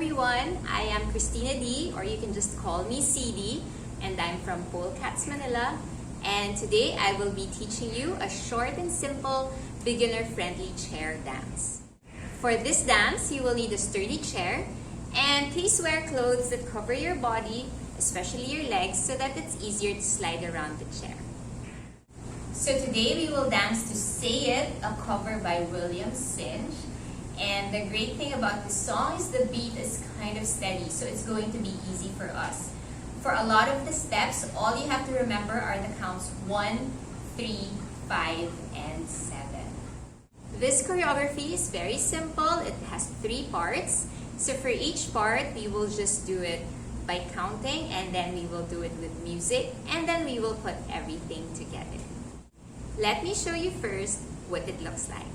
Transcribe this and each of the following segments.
everyone, I am Christina Dy, or you can just call me CD, and I'm from Polecats, Manila. And today I will be teaching you a short and simple, beginner-friendly chair dance. For this dance, you will need a sturdy chair, and please wear clothes that cover your body, especially your legs, so that it's easier to slide around the chair. So today we will dance to Say It, a cover by Singe. And the great thing about this song is the beat is kind of steady, so it's going to be easy for us. For a lot of the steps, all you have to remember are the counts 1, 3, 5, and 7. This choreography is very simple. It has 3 parts. So for each part, we will just do it by counting, and then we will do it with music, and then we will put everything together. Let me show you first what it looks like.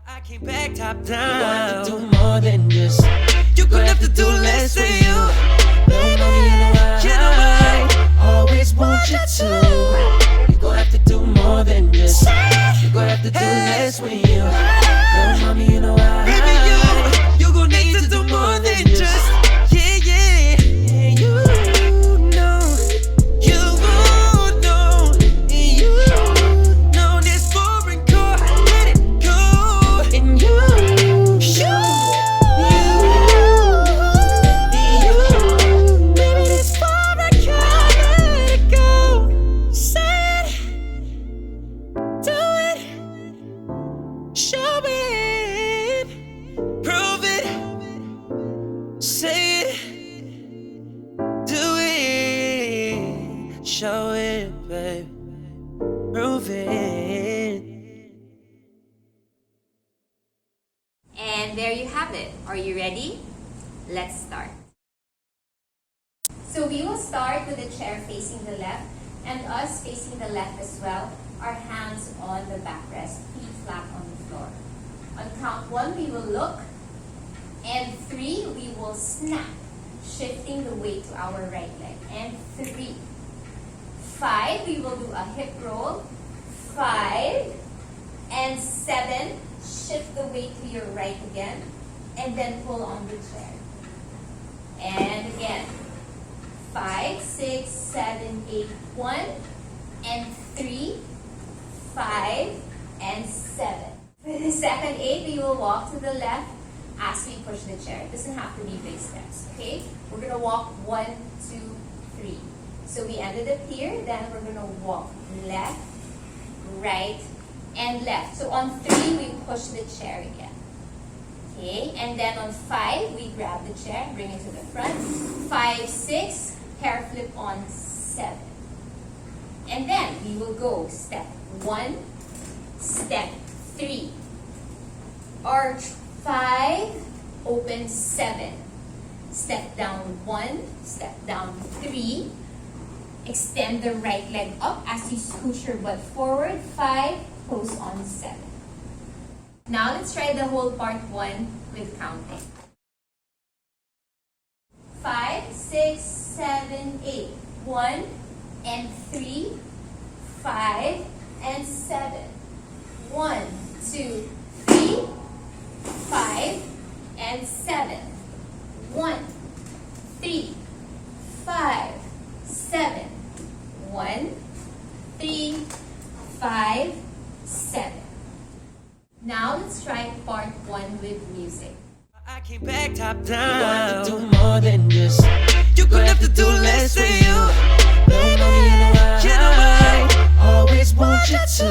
I came back top down. You're gonna have to do more than just. You're gonna have to do less than you. No money in the I always want you to. You're gonna have to do more than just. You're gonna have to do less when you. No mommy, you know I. Baby, you're gonna need to do more than just. Yeah, yeah, yeah, you know. You know. You know this foreign car. Let it go. And you, baby, this foreign car. Let it go. Say it, do it, show it, prove it. Say it, do it, show it, babe, prove it. And there you have it. Are you ready? Let's start. So we will start with the chair facing the left and us facing the left as well. Our hands on the backrest, feet flat on the floor. On count 1, we will look, and 3, we will snap, shifting the weight to our right leg. And 3. 5, we will do a hip roll. 5 and 7, shift the weight to your right again, and then pull on the chair. And again, 5, 6, 7, 8, 1, and 3, 5, and 7. For the second 8, we will walk to the left as we push the chair. It doesn't have to be big steps, okay? We're gonna walk 1, 2, 3. So we ended up here, then we're gonna walk left, right, and left. So on 3, we push the chair again. Okay, and then on 5, we grab the chair, bring it to the front. 5, 6, hair flip on 7. And then we will go step 1, step 3, arch 5, open 7. Step down 1, step down 3. Extend the right leg up as you scooch your butt forward. 5, close on 7. Now let's try the whole part 1 with counting. 5, 6, 7, 8. 1 and 3, 5 and 7. 1, 2, 3, 5 and 7. 1, 3, 5, 7. 1, 3, 5, 7. Now let's try part 1 with music. I came back top down. You're gonna have to do more than just. You're gonna have to do less than you. No money in the I always want you to.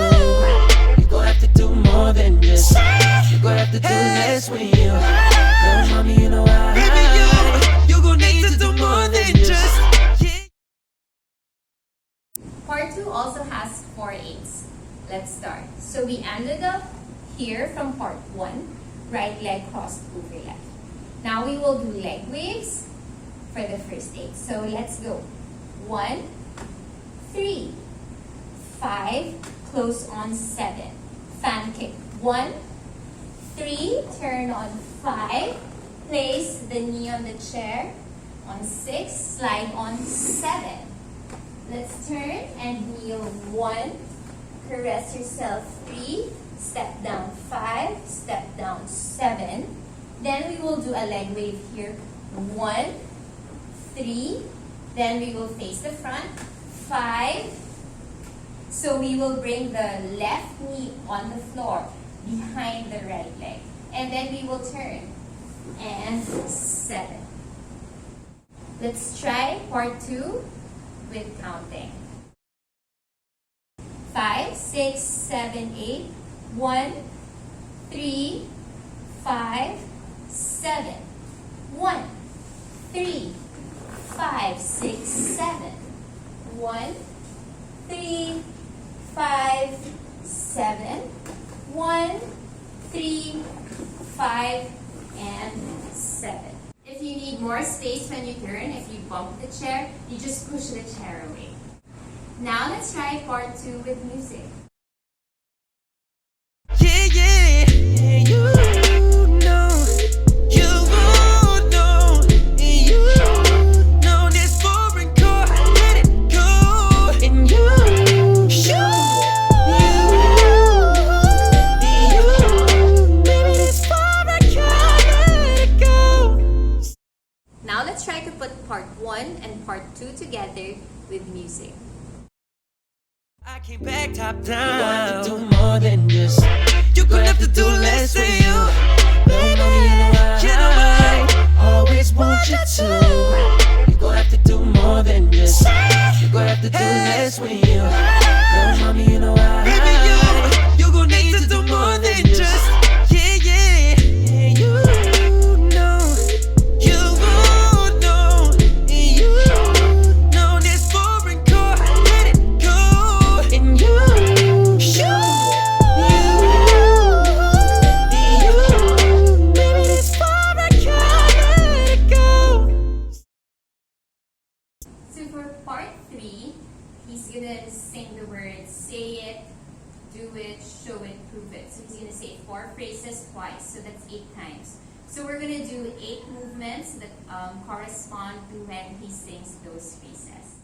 You're gonna have to do more than just. You're gonna have to do less when you. No mommy, you know I. Baby, you're gonna need to do more than just. Part 2 also has 4 8s. Let's start. So we ended up here from part 1, right leg crossed over left. Now we will do leg waves for the first 8. So let's go. 1, 3, 5, close on 7. Fan kick. 1, 3, turn on 5, place the knee on the chair. On 6, slide on 7. Let's turn and kneel 1, caress yourself 3, step down 5, step down 7, Then we will do a leg wave here. 1, 3. Then we will face the front. 5. So we will bring the left knee on the floor behind the right leg. And then we will turn. And 7. Let's try part 2 with counting. 5, 6, 7, 8. 1, 3, 5, 7. 1, 3, 5, 6, 7. 1, 3, 5, 7. 1, 3, 5, and 7. If you need more space when you turn, if you bump the chair, you just push the chair away. Now let's try part 2 with music. Yeah, yeah, you know, you know this foreign chord, let it go, and you, baby, this foreign chord, let it go. Now let's try to put part 1 and part 2 together with music. I came back top down. You're gonna have to do more than just. You're gonna have to do less than you. Don't know me, you know I always want you to. You're gonna have to do more than just. You're gonna have to do less when you. Don't know me, you know I. Baby, you're gonna need to do more than just. Yeah, yeah, you know, you know, you know this foreign chord, let it go, and you, baby, this foreign chord, let it go. So for part 3, he's gonna sing the words, say it, do it, show it, prove it. So he's gonna say 4 phrases twice, so that's 8 times. So we're gonna do 8 movements that correspond to when he sings those phrases.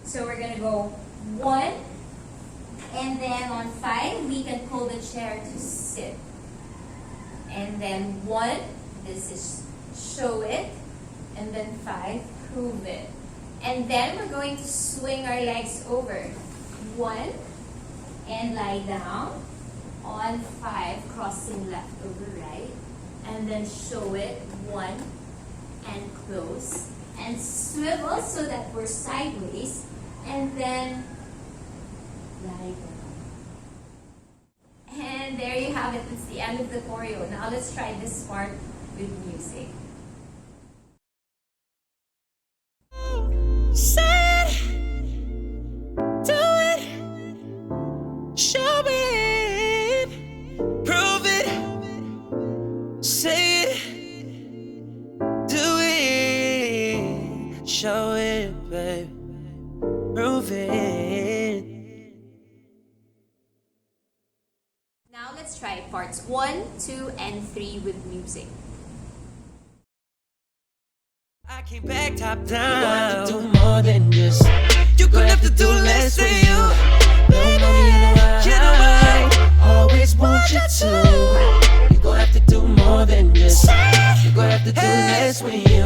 So we're gonna go 1, and then on 5, we can pull the chair to sit. And then 1, this is show it, and then 5, prove it. And then we're going to swing our legs over. 1, and lie down. On 5, crossing left over right. And then show it. 1, and close. And swivel so that we're sideways. And then lie down. And there you have it. It's the end of the choreo. Now let's try this part with music. Say it, do it, show it, prove it. Say it, do it, show it, babe, prove it. Now let's try parts 1, 2, and 3 with music. I came back top down. You're gonna have to do more than just. You're gonna have to do less than you. Don't know me, you know I always want you to. You're gonna have to do more than just. You're gonna have to do less when you.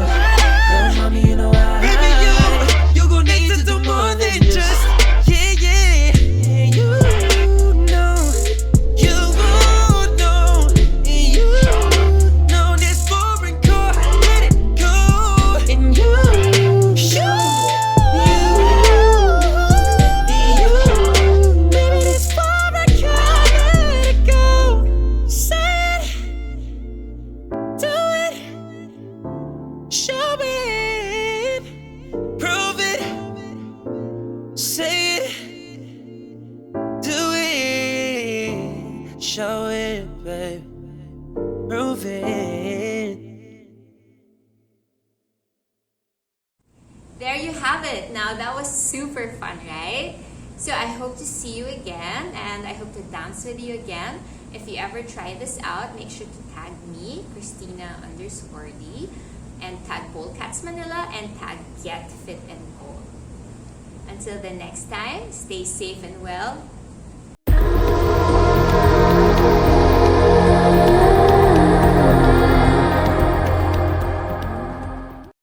Don't know me, you know I. Baby, you're gonna need to do more than just. Yeah, yeah, you know, you know this foreign chord, let it go, and you, baby, this foreign chord, let it go. Say it, do it, show it, prove it. Say it, do it, show it, babe, prove it. There you have it. Now that was super fun, right? So I hope to see you again, and I hope to dance with you again. If you ever try this out, make sure to tag me, Christina_D, and tag Polecats Manila, and tag Get Fit and Goal. Until the next time, stay safe and well.